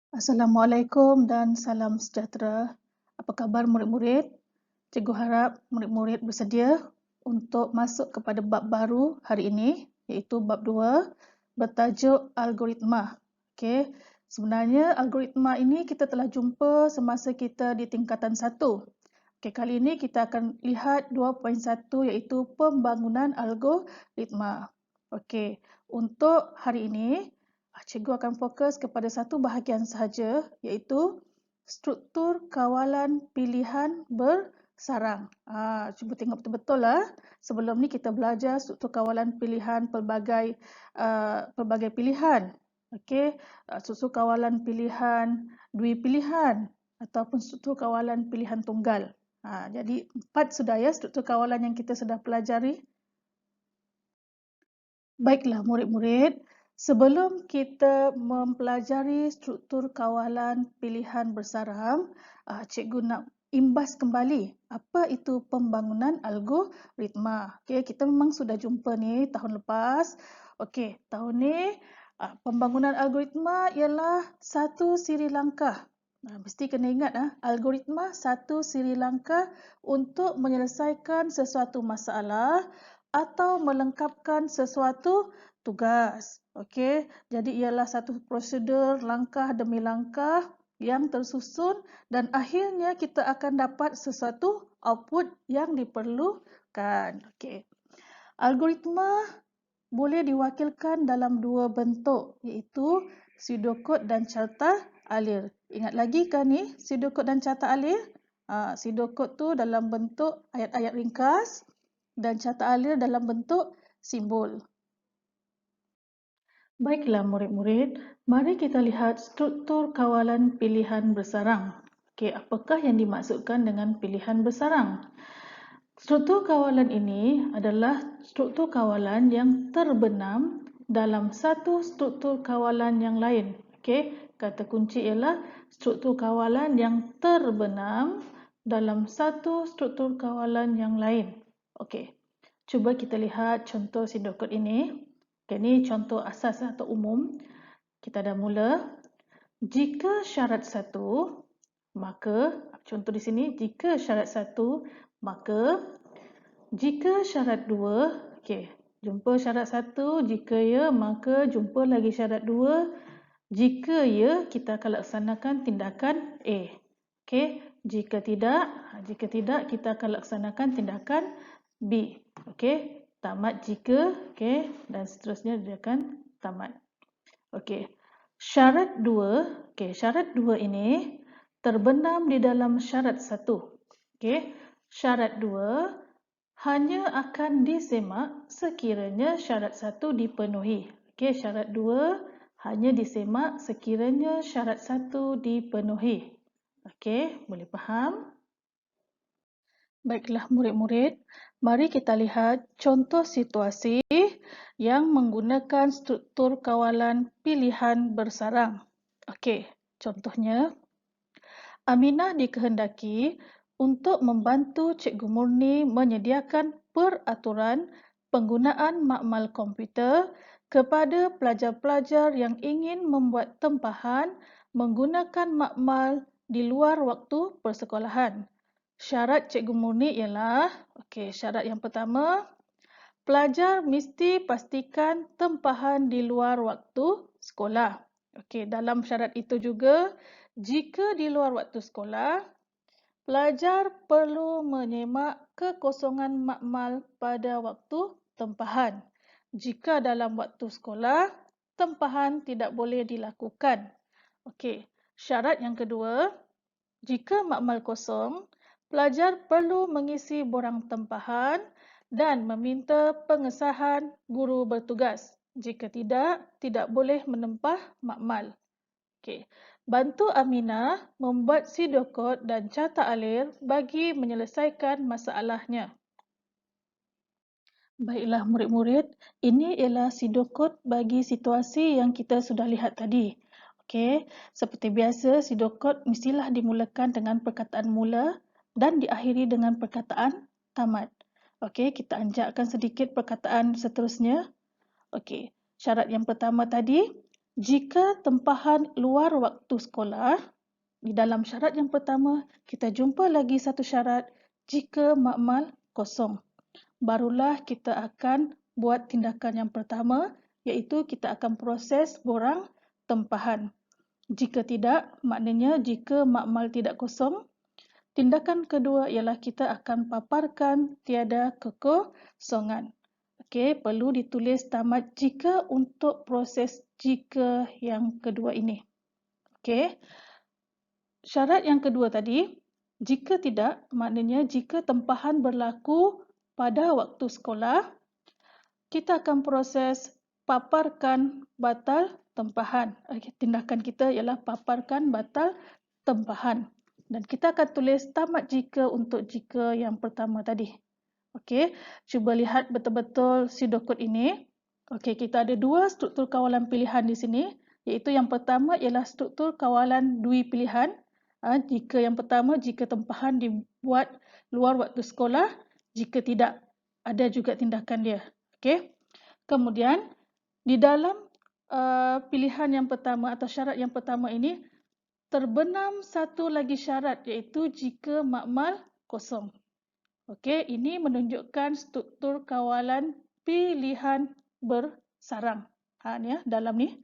Assalamualaikum dan salam sejahtera. Apa khabar murid-murid? Cikgu harap murid-murid bersedia untuk masuk kepada bab baru hari ini, iaitu bab 2 bertajuk algoritma. Okey, sebenarnya algoritma ini kita telah jumpa semasa kita di tingkatan 1. Okey, kali ini kita akan lihat 2.1 iaitu pembangunan algoritma. Okey, untuk hari ini cikgu akan fokus kepada satu bahagian sahaja iaitu struktur kawalan pilihan bersarang. Cuba tengok betul-betul lah. Sebelum ni kita belajar struktur kawalan pilihan pelbagai pilihan. Okey, struktur kawalan pilihan dui pilihan ataupun struktur kawalan pilihan tunggal. Jadi 4 sudah ya struktur kawalan yang kita sudah pelajari. Baiklah murid-murid, sebelum kita mempelajari struktur kawalan pilihan bersarang, cikgu nak imbas kembali apa itu pembangunan algoritma. Okey, kita memang sudah jumpa ni tahun lepas. Okey, tahun ni pembangunan algoritma ialah satu siri langkah. Mesti kena ingat algoritma satu siri langkah untuk menyelesaikan sesuatu masalah atau melengkapkan sesuatu tugas. Okey, jadi ialah satu prosedur langkah demi langkah yang tersusun dan akhirnya kita akan dapat sesuatu output yang diperlukan. Okey. Algoritma boleh diwakilkan dalam dua bentuk iaitu pseudocode dan carta alir. Ingat lagi kan ni pseudocode dan carta alir? Pseudocode tu dalam bentuk ayat-ayat ringkas dan carta alir dalam bentuk simbol. Baiklah murid-murid, mari kita lihat struktur kawalan pilihan bersarang. Okey, apakah yang dimaksudkan dengan pilihan bersarang? Struktur kawalan ini adalah struktur kawalan yang terbenam dalam satu struktur kawalan yang lain. Okey, kata kunci ialah struktur kawalan yang terbenam dalam satu struktur kawalan yang lain. Okey. Cuba kita lihat contoh pseudocode ini. Ini contoh asas atau umum. Kita dah mula. Jika syarat 1, maka contoh di sini jika syarat 1, maka jika syarat 2, okey, jumpa syarat 1, jika ya, maka jumpa lagi syarat 2. Jika ya, kita akan laksanakan tindakan A. Okey, jika tidak, kita akan laksanakan tindakan B. Okey, tamat jika, okey, dan seterusnya dia akan tamat. Okey. Syarat 2, okey, syarat 2 ini terbenam di dalam syarat 1. Okey. Syarat 2 hanya akan disemak sekiranya syarat 1 dipenuhi. Okey, syarat 2 hanya disemak sekiranya syarat 1 dipenuhi. Okey, boleh faham? Baiklah murid-murid, mari kita lihat contoh situasi yang menggunakan struktur kawalan pilihan bersarang. Okey, contohnya Aminah dikehendaki untuk membantu Cikgu Murni menyediakan peraturan penggunaan makmal komputer kepada pelajar-pelajar yang ingin membuat tempahan menggunakan makmal di luar waktu persekolahan. Syarat Cikgu Murni ialah, syarat yang pertama, pelajar mesti pastikan tempahan di luar waktu sekolah. Dalam syarat itu juga, jika di luar waktu sekolah, pelajar perlu menyemak kekosongan makmal pada waktu tempahan. Jika dalam waktu sekolah, tempahan tidak boleh dilakukan. Syarat yang kedua, jika makmal kosong, pelajar perlu mengisi borang tempahan dan meminta pengesahan guru bertugas. Jika tidak boleh menempah makmal. Bantu Aminah membuat pseudocode dan carta alir bagi menyelesaikan masalahnya. Baiklah murid-murid, ini ialah pseudocode bagi situasi yang kita sudah lihat tadi. Seperti biasa, pseudocode mestilah dimulakan dengan perkataan mula dan diakhiri dengan perkataan tamat. Kita anjakkan sedikit perkataan seterusnya. Syarat yang pertama tadi, Jika tempahan luar waktu sekolah, di dalam syarat yang pertama, kita jumpa lagi satu syarat, jika makmal kosong. Barulah kita akan buat tindakan yang pertama, iaitu kita akan proses borang tempahan. Jika tidak, maknanya jika makmal tidak kosong, tindakan kedua ialah kita akan paparkan tiada kekosongan. Okey, perlu ditulis tamat jika untuk proses jika yang kedua ini. Okey. Syarat yang kedua tadi, jika tidak, maknanya jika tempahan berlaku pada waktu sekolah, kita akan proses paparkan batal tempahan. Okey, tindakan kita ialah paparkan batal tempahan. Dan kita akan tulis tamat jika untuk jika yang pertama tadi. Okey, cuba lihat betul-betul pseudocode ini. Okey, kita ada dua struktur kawalan pilihan di sini, iaitu yang pertama ialah struktur kawalan dui pilihan. Jika yang pertama, jika tempahan dibuat luar waktu sekolah, jika tidak, ada juga tindakan dia. Okey. Kemudian, di dalam pilihan yang pertama atau syarat yang pertama ini, terbenam satu lagi syarat, iaitu jika makmal kosong. Okey, ini menunjukkan struktur kawalan pilihan bersarang. Ni ya, dalam ni.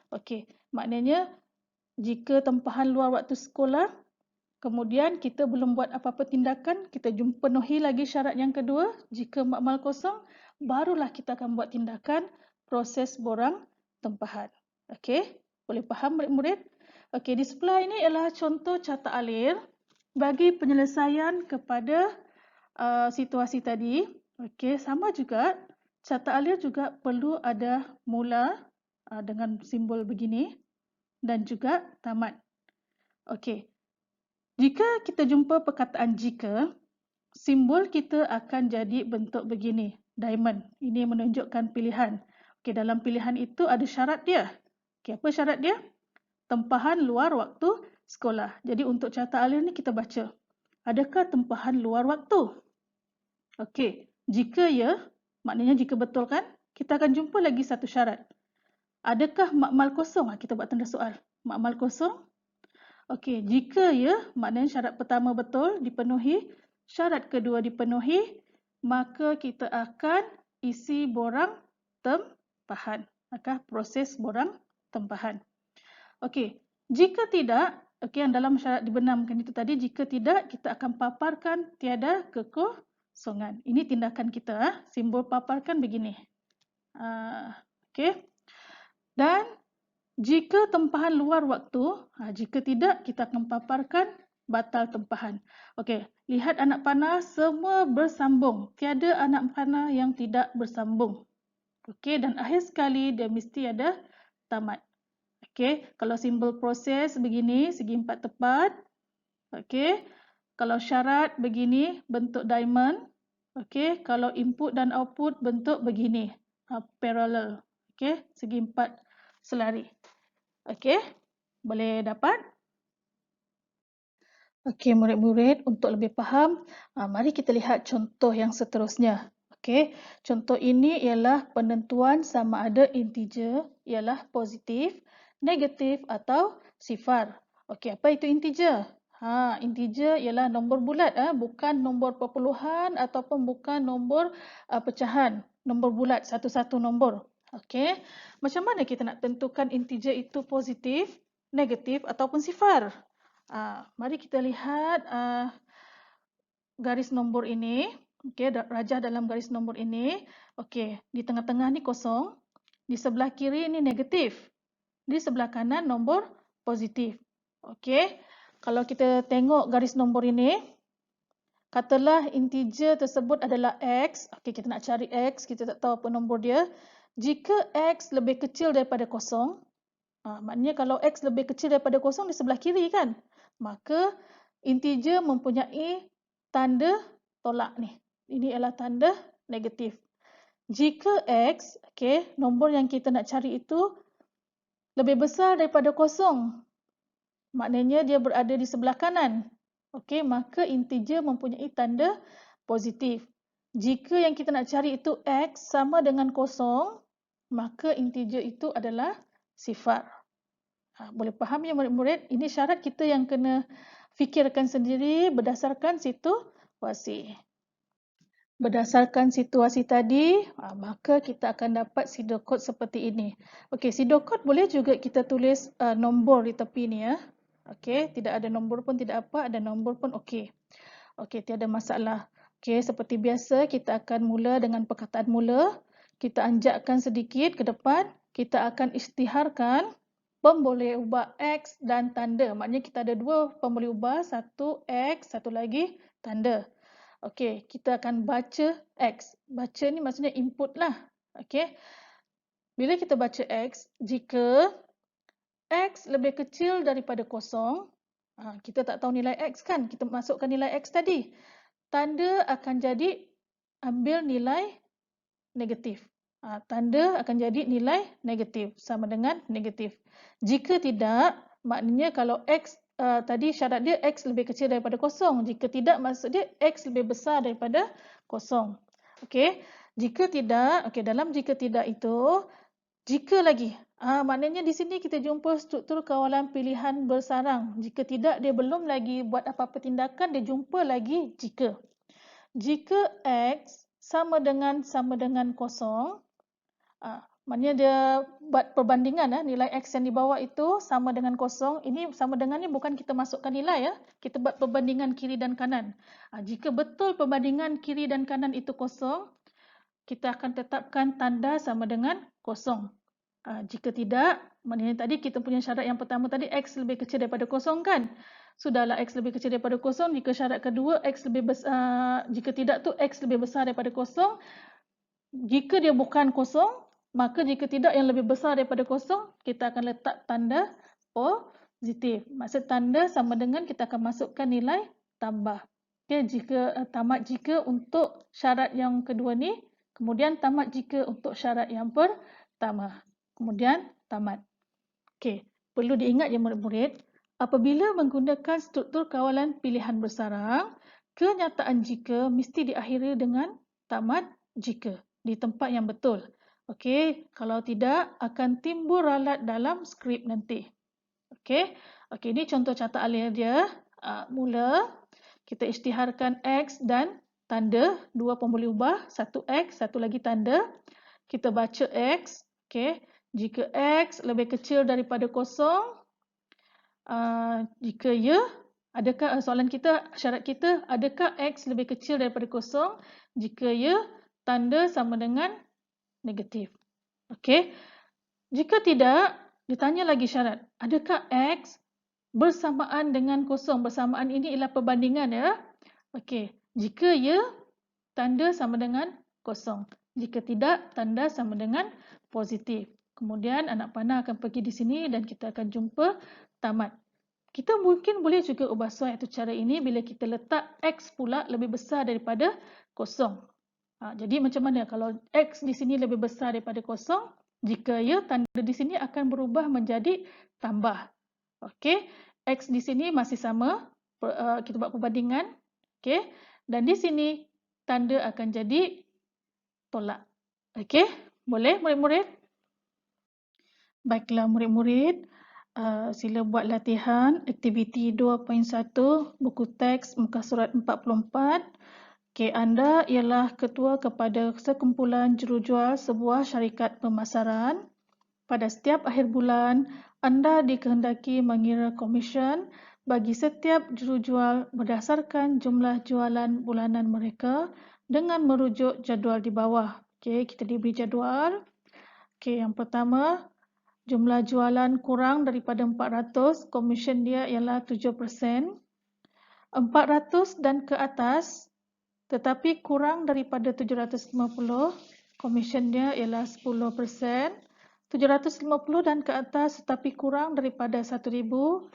Okey, maknanya jika tempahan luar waktu sekolah, kemudian kita belum buat apa-apa tindakan, kita penuhi lagi syarat yang kedua, jika makmal kosong, barulah kita akan buat tindakan proses borang tempahan. Okey, boleh faham murid-murid? Okey, di sebelah ini ialah contoh carta alir bagi penyelesaian kepada situasi tadi. Okey, sama juga carta alir juga perlu ada mula dengan simbol begini dan juga tamat. Okey. Jika kita jumpa perkataan jika, simbol kita akan jadi bentuk begini, diamond. Ini menunjukkan pilihan. Okey, dalam pilihan itu ada syarat dia. Okey, apa syarat dia? Tempahan luar waktu sekolah. Jadi untuk carta alir ni kita baca. Adakah tempahan luar waktu? Okey, jika ya, maknanya jika betul kan, kita akan jumpa lagi satu syarat. Adakah makmal kosong? Kita buat tanda soal. Makmal kosong? Okey, jika ya, maknanya syarat pertama betul, dipenuhi. Syarat kedua dipenuhi, maka kita akan isi borang tempahan. Maka proses borang tempahan. Okey, jika tidak, okey, yang dalam syarat dibenamkan itu tadi, jika tidak, kita akan paparkan tiada kekosongan. Ini tindakan kita, simbol paparkan begini. Okey. Dan jika tempahan luar waktu, jika tidak, kita akan paparkan batal tempahan. Okey, lihat anak panah semua bersambung. Tiada anak panah yang tidak bersambung. Okey, dan akhir sekali dia mesti ada tamat. Okey, kalau simbol proses begini, segi empat tepat. Okey, kalau syarat begini, bentuk diamond. Okey, kalau input dan output bentuk begini, parallel. Okey, segi empat selari. Okey, boleh dapat? Okey, murid-murid, untuk lebih faham, mari kita lihat contoh yang seterusnya. Okey, contoh ini ialah penentuan sama ada integer ialah positif, negatif atau sifar. Okey, apa itu integer? Integer ialah nombor bulat, bukan nombor perpuluhan ataupun bukan nombor pecahan. Nombor bulat, satu-satu nombor. Okey, macam mana kita nak tentukan integer itu positif, negatif ataupun sifar? Mari kita lihat garis nombor ini. Okey, rajah dalam garis nombor ini. Okey, di tengah-tengah ni kosong. Di sebelah kiri ini negatif. Di sebelah kanan nombor positif. Okey, kalau kita tengok garis nombor ini, katalah integer tersebut adalah X. Okey, kita nak cari X, kita tak tahu apa nombor dia. Jika X lebih kecil daripada kosong, maknanya kalau X lebih kecil daripada kosong di sebelah kiri kan, maka integer mempunyai tanda tolak ni. Ini adalah tanda negatif. Jika X, okey, nombor yang kita nak cari itu lebih besar daripada kosong, maknanya dia berada di sebelah kanan. Okey, maka integer mempunyai tanda positif. Jika yang kita nak cari itu X sama dengan kosong, maka integer itu adalah sifar. Boleh faham ya murid-murid? Ini syarat kita yang kena fikirkan sendiri berdasarkan situasi. Berdasarkan situasi tadi, maka kita akan dapat pseudocode seperti ini. Okey, pseudocode boleh juga kita tulis nombor di tepi ni ya. Okey, tidak ada nombor pun tidak apa, ada nombor pun okey. Okey, tiada masalah. Okey, seperti biasa kita akan mula dengan perkataan mula. Kita anjakkan sedikit ke depan. Kita akan isytiharkan pemboleh ubah X dan tanda. Maknanya kita ada dua pemboleh ubah, satu X, satu lagi tanda. Okey, kita akan baca X. Baca ni maksudnya input lah. Okey. Bila kita baca X, jika X lebih kecil daripada kosong, kita tak tahu nilai X kan? Kita masukkan nilai X tadi. Tanda akan jadi ambil nilai negatif. Tanda akan jadi nilai negatif, sama dengan negatif. Jika tidak, maknanya kalau X tadi syarat dia X lebih kecil daripada kosong. Jika tidak, maksud dia X lebih besar daripada kosong. Okey. Jika tidak, okey, dalam jika tidak itu, jika lagi. Maknanya di sini kita jumpa struktur kawalan pilihan bersarang. Jika tidak, dia belum lagi buat apa-apa tindakan, dia jumpa lagi jika. Jika X sama dengan kosong, maknanya dia buat perbandingan nilai X yang di bawah itu sama dengan kosong. Ini sama dengan ni bukan kita masukkan nilai ya. Kita buat perbandingan kiri dan kanan. Jika betul perbandingan kiri dan kanan itu kosong, kita akan tetapkan tanda sama dengan kosong. Jika tidak, maknanya tadi kita punya syarat yang pertama tadi X lebih kecil daripada kosong kan? Sudahlah X lebih kecil daripada kosong. Jika syarat kedua X lebih besar, jika tidak tu X lebih besar daripada kosong. Jika dia bukan kosong, maka jika tidak yang lebih besar daripada kosong, kita akan letak tanda positif. Maksud tanda sama dengan kita akan masukkan nilai tambah. Okay, jika tamat jika untuk syarat yang kedua ni, kemudian tamat jika untuk syarat yang pertama. Kemudian tamat. Okey, perlu diingat ya murid-murid, apabila menggunakan struktur kawalan pilihan bersarang, kenyataan jika mesti diakhiri dengan tamat jika di tempat yang betul. Okey, kalau tidak akan timbul ralat dalam skrip nanti. Okey. Okey, ini contoh catat alih dia. Mula kita isytiharkan X dan tanda, dua pemboleh ubah, satu X, satu lagi tanda. Kita baca X. Okey. Jika X lebih kecil daripada kosong, jika ya, adakah soalan kita, syarat kita, adakah X lebih kecil daripada kosong? Jika ya, tanda sama dengan negatif. Okey. Jika tidak, ditanya lagi syarat, adakah X bersamaan dengan kosong? Bersamaan ini ialah perbandingan ya. Okey. Jika ya, tanda sama dengan kosong. Jika tidak, tanda sama dengan positif. Kemudian anak panah akan pergi di sini dan kita akan jumpa tamat. Kita mungkin boleh juga ubah soal iaitu cara ini bila kita letak X pula lebih besar daripada kosong. Jadi macam mana kalau X di sini lebih besar daripada kosong? Jika ya, tanda di sini akan berubah menjadi tambah. Okey, X di sini masih sama. Kita buat perbandingan. Okey, dan di sini tanda akan jadi tolak. Okey, boleh murid-murid? Baiklah murid-murid, sila buat latihan aktiviti 2.1 buku teks muka surat 44. Okey, anda ialah ketua kepada sekumpulan jurujual sebuah syarikat pemasaran. Pada setiap akhir bulan, anda dikehendaki mengira komisen bagi setiap jurujual berdasarkan jumlah jualan bulanan mereka dengan merujuk jadual di bawah. Okey, kita diberi jadual. Okey, yang pertama, jumlah jualan kurang daripada 400, komisen dia ialah 7%. 400 dan ke atas tetapi kurang daripada 750, komisen dia ialah 10%. 750 dan ke atas tetapi kurang daripada 1,000,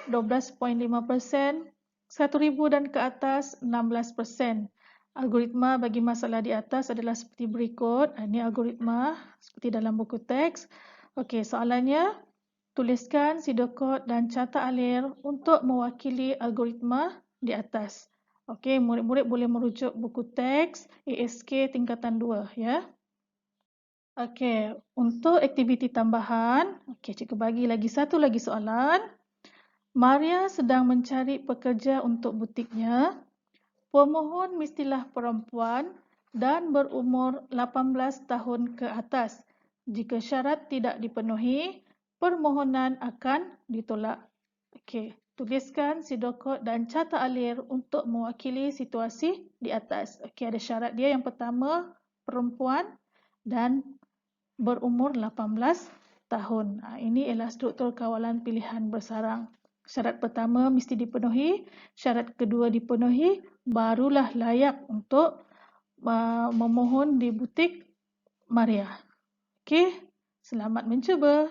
12.5%. 1,000 dan ke atas, 16%. Algoritma bagi masalah di atas adalah seperti berikut. Ini algoritma seperti dalam buku teks. Okey, soalannya, tuliskan pseudocode dan catat alir untuk mewakili algoritma di atas. Okey, murid-murid boleh merujuk buku teks ASK tingkatan 2 ya. Okey, untuk aktiviti tambahan, cikgu bagi lagi satu lagi soalan. Maria sedang mencari pekerja untuk butiknya. Pemohon mestilah perempuan dan berumur 18 tahun ke atas. Jika syarat tidak dipenuhi, permohonan akan ditolak. Okey, tuliskan sidokod dan carta alir untuk mewakili situasi di atas. Okey, ada syarat dia yang pertama, perempuan dan berumur 18 tahun. Ini ialah struktur kawalan pilihan bersarang. Syarat pertama mesti dipenuhi, syarat kedua dipenuhi, barulah layak untuk memohon di butik Maria. Okey, selamat mencuba.